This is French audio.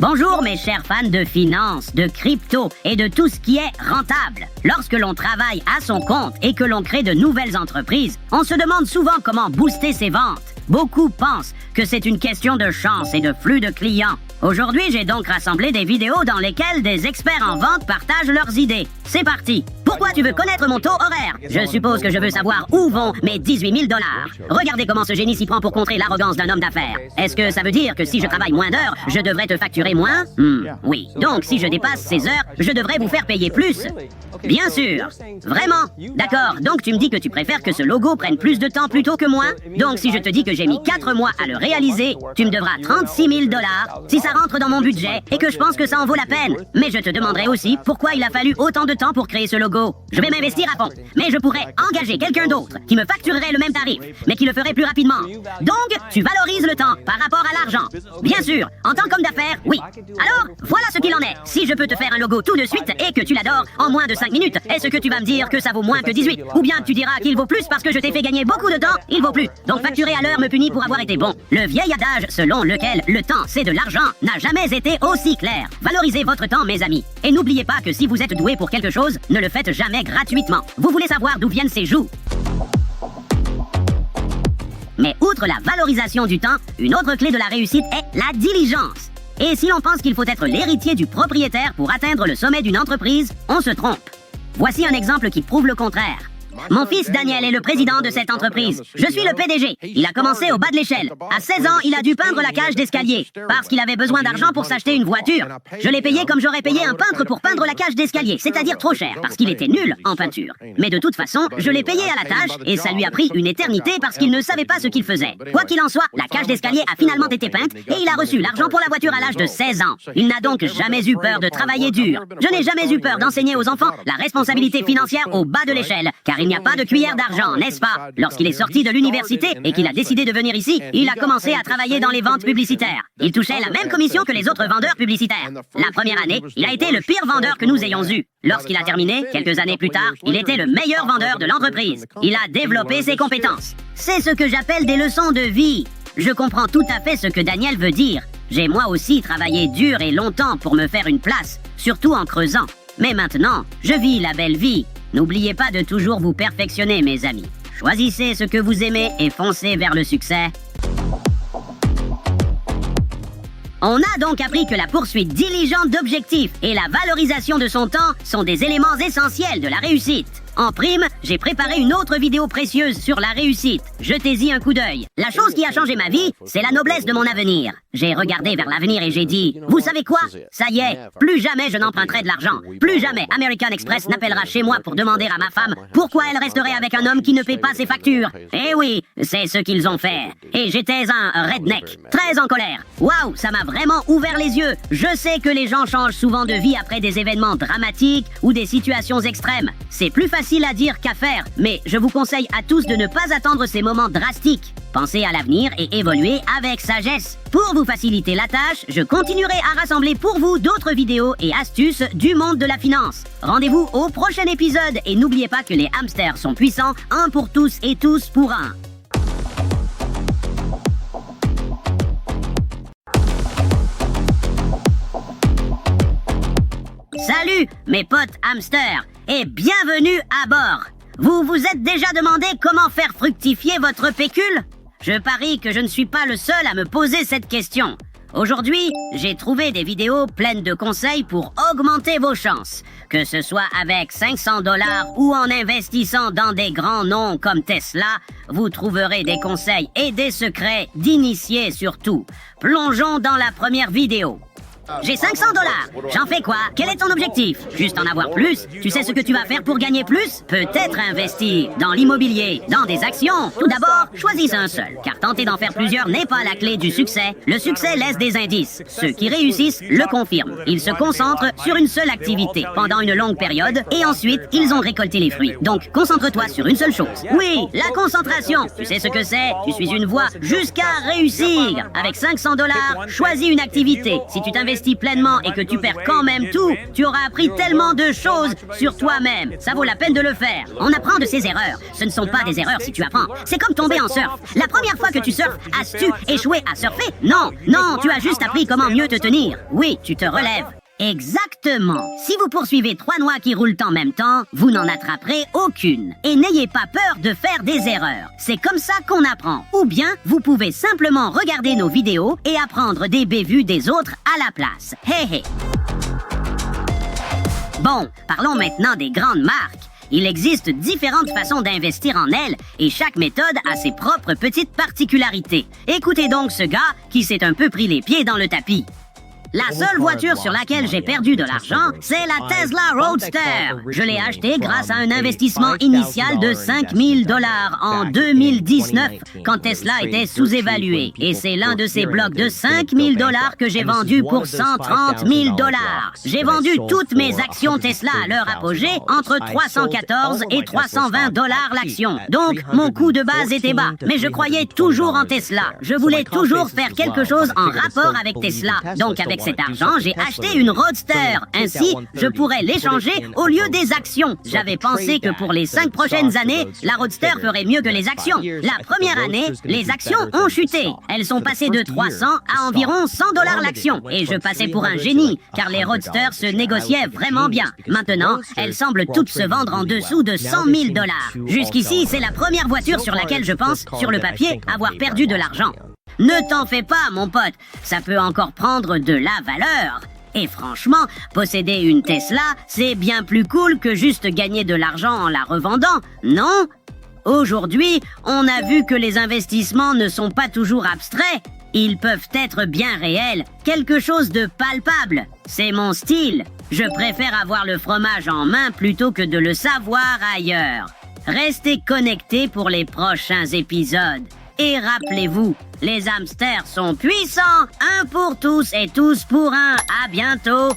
Bonjour mes chers fans de finance, de crypto et de tout ce qui est rentable. Lorsque l'on travaille à son compte et que l'on crée de nouvelles entreprises, on se demande souvent comment booster ses ventes. Beaucoup pensent que c'est une question de chance et de flux de clients. Aujourd'hui, j'ai donc rassemblé des vidéos dans lesquelles des experts en vente partagent leurs idées. C'est parti! Pourquoi tu veux connaître mon taux horaire? Je suppose que je veux savoir où vont mes 18 000 $. Regardez comment ce génie s'y prend pour contrer l'arrogance d'un homme d'affaires. Est-ce que ça veut dire que si je travaille moins d'heures, je devrais te facturer moins? Oui. Donc, si je dépasse ces heures, je devrais vous faire payer plus? Bien sûr. Vraiment? D'accord. Donc, tu me dis que tu préfères que ce logo prenne plus de temps plutôt que moi? Donc, si je te dis que j'ai mis 4 mois à le réaliser, tu me devras 36 000 $, si ça rentre dans mon budget et que je pense que ça en vaut la peine. Mais je te demanderai aussi pourquoi il a fallu autant de temps pour créer ce logo. Je vais m'investir à fond, mais je pourrais engager quelqu'un d'autre qui me facturerait le même tarif, mais qui le ferait plus rapidement. Donc, tu valorises le temps par rapport à l'argent. Bien sûr, en tant qu'homme d'affaires, oui. Alors, voilà ce qu'il en est. Si je peux te faire un logo tout de suite et que tu l'adores en moins de 5 minutes, est-ce que tu vas me dire que ça vaut moins que 18? Ou bien tu diras qu'il vaut plus parce que je t'ai fait gagner beaucoup de temps, il vaut plus. Donc facturer à l'heure me punit pour avoir été bon. Le vieil adage selon lequel le temps c'est de l'argent n'a jamais été aussi clair. Valorisez votre temps, mes amis. Et n'oubliez pas que si vous êtes doué pour quelque chose, ne le faites jamais gratuitement. Vous voulez savoir d'où viennent ces joues? Mais outre la valorisation du temps, une autre clé de la réussite est la diligence. Et si l'on pense qu'il faut être l'héritier du propriétaire pour atteindre le sommet d'une entreprise, on se trompe. Voici un exemple qui prouve le contraire. Mon fils Daniel est le président de cette entreprise. Je suis le PDG. Il a commencé au bas de l'échelle. À 16 ans, il a dû peindre la cage d'escalier parce qu'il avait besoin d'argent pour s'acheter une voiture. Je l'ai payé comme j'aurais payé un peintre pour peindre la cage d'escalier, c'est-à-dire trop cher parce qu'il était nul en peinture. Mais de toute façon, je l'ai payé à la tâche et ça lui a pris une éternité parce qu'il ne savait pas ce qu'il faisait. Quoi qu'il en soit, la cage d'escalier a finalement été peinte et il a reçu l'argent pour la voiture à l'âge de 16 ans. Il n'a donc jamais eu peur de travailler dur. Je n'ai jamais eu peur d'enseigner aux enfants la responsabilité financière au bas de l'échelle, car il n'y a pas de cuillère d'argent, n'est-ce pas? Lorsqu'il est sorti de l'université et qu'il a décidé de venir ici, il a commencé à travailler dans les ventes publicitaires. Il touchait la même commission que les autres vendeurs publicitaires. La première année, il a été le pire vendeur que nous ayons eu. Lorsqu'il a terminé, quelques années plus tard, il était le meilleur vendeur de l'entreprise. Il a développé ses compétences. C'est ce que j'appelle des leçons de vie. Je comprends tout à fait ce que Daniel veut dire. J'ai moi aussi travaillé dur et longtemps pour me faire une place, surtout en creusant. Mais maintenant, je vis la belle vie. N'oubliez pas de toujours vous perfectionner, mes amis. Choisissez ce que vous aimez et foncez vers le succès. On a donc appris que la poursuite diligente d'objectifs et la valorisation de son temps sont des éléments essentiels de la réussite. En prime, j'ai préparé une autre vidéo précieuse sur la réussite. Jetez-y un coup d'œil. La chose qui a changé ma vie, c'est la noblesse de mon avenir. J'ai regardé vers l'avenir et j'ai dit, vous savez quoi? Ça y est, plus jamais je n'emprunterai de l'argent. Plus jamais American Express n'appellera chez moi pour demander à ma femme pourquoi elle resterait avec un homme qui ne paie pas ses factures. Eh oui, c'est ce qu'ils ont fait. Et j'étais un redneck, très en colère. Waouh, ça m'a vraiment ouvert les yeux. Je sais que les gens changent souvent de vie après des événements dramatiques ou des situations extrêmes. C'est plus facile à dire qu'à faire, mais je vous conseille à tous de ne pas attendre ces moments drastiques. Pensez à l'avenir et évoluez avec sagesse. Pour vous faciliter la tâche, je continuerai à rassembler pour vous d'autres vidéos et astuces du monde de la finance. Rendez-vous au prochain épisode et n'oubliez pas que les hamsters sont puissants, un pour tous et tous pour un. Salut mes potes hamsters et bienvenue à bord. Vous vous êtes déjà demandé comment faire fructifier votre pécule? Je parie que je ne suis pas le seul à me poser cette question. Aujourd'hui, j'ai trouvé des vidéos pleines de conseils pour augmenter vos chances. Que ce soit avec 500 $ ou en investissant dans des grands noms comme Tesla, vous trouverez des conseils et des secrets d'initiés surtout. Plongeons dans la première vidéo. J'ai 500 $. J'en fais quoi? Quel est ton objectif? Juste en avoir plus? Tu sais ce que tu vas faire pour gagner plus? Peut-être investir dans l'immobilier, dans des actions. Tout d'abord, choisis un seul, car tenter d'en faire plusieurs n'est pas la clé du succès. Le succès laisse des indices. Ceux qui réussissent le confirment. Ils se concentrent sur une seule activité pendant une longue période et ensuite, ils ont récolté les fruits. Donc, concentre-toi sur une seule chose. Oui, la concentration. Tu sais ce que c'est? Tu suis une voie jusqu'à réussir. Avec 500 $, choisis une activité. Si tu t'investis t'investis pleinement et que tu perds quand même tout, tu auras appris tellement de choses sur toi-même. Ça vaut la peine de le faire. On apprend de ses erreurs. Ce ne sont pas des erreurs si tu apprends. C'est comme tomber en surf. La première fois que tu surfes, as-tu échoué à surfer? Non, non, tu as juste appris comment mieux te tenir. Oui, tu te relèves. Exactement. Si vous poursuivez 3 noix qui roulent en même temps, vous n'en attraperez aucune. Et n'ayez pas peur de faire des erreurs. C'est comme ça qu'on apprend. Ou bien, vous pouvez simplement regarder nos vidéos et apprendre des bévues des autres à la place. Hé hé. Bon, parlons maintenant des grandes marques. Il existe différentes façons d'investir en elles et chaque méthode a ses propres petites particularités. Écoutez donc ce gars qui s'est un peu pris les pieds dans le tapis. La seule voiture sur laquelle j'ai perdu de l'argent, c'est la Tesla Roadster. Je l'ai achetée grâce à un investissement initial de 5 000 $ en 2019, quand Tesla était sous-évalué. Et c'est l'un de ces blocs de 5 000 $ que j'ai vendu pour 130 000 $. J'ai vendu toutes mes actions Tesla à leur apogée entre 314 et 320 $ l'action. Donc, mon coût de base était bas, mais je croyais toujours en Tesla. Je voulais toujours faire quelque chose en rapport avec Tesla. Donc, avec cet argent, j'ai acheté une Roadster. Ainsi, je pourrais l'échanger au lieu des actions. J'avais pensé que pour les 5 prochaines années, la Roadster ferait mieux que les actions. La première année, les actions ont chuté. Elles sont passées de 300 à environ 100 $ l'action. Et je passais pour un génie, car les Roadsters se négociaient vraiment bien. Maintenant, elles semblent toutes se vendre en dessous de 100 000 $. Jusqu'ici, c'est la première voiture sur laquelle je pense, sur le papier, avoir perdu de l'argent. Ne t'en fais pas, mon pote, ça peut encore prendre de la valeur. Et franchement, posséder une Tesla, c'est bien plus cool que juste gagner de l'argent en la revendant, non? Aujourd'hui, on a vu que les investissements ne sont pas toujours abstraits. Ils peuvent être bien réels, quelque chose de palpable. C'est mon style. Je préfère avoir le fromage en main plutôt que de le savoir ailleurs. Restez connectés pour les prochains épisodes. Et rappelez-vous, les hamsters sont puissants, un pour tous et tous pour un. À bientôt.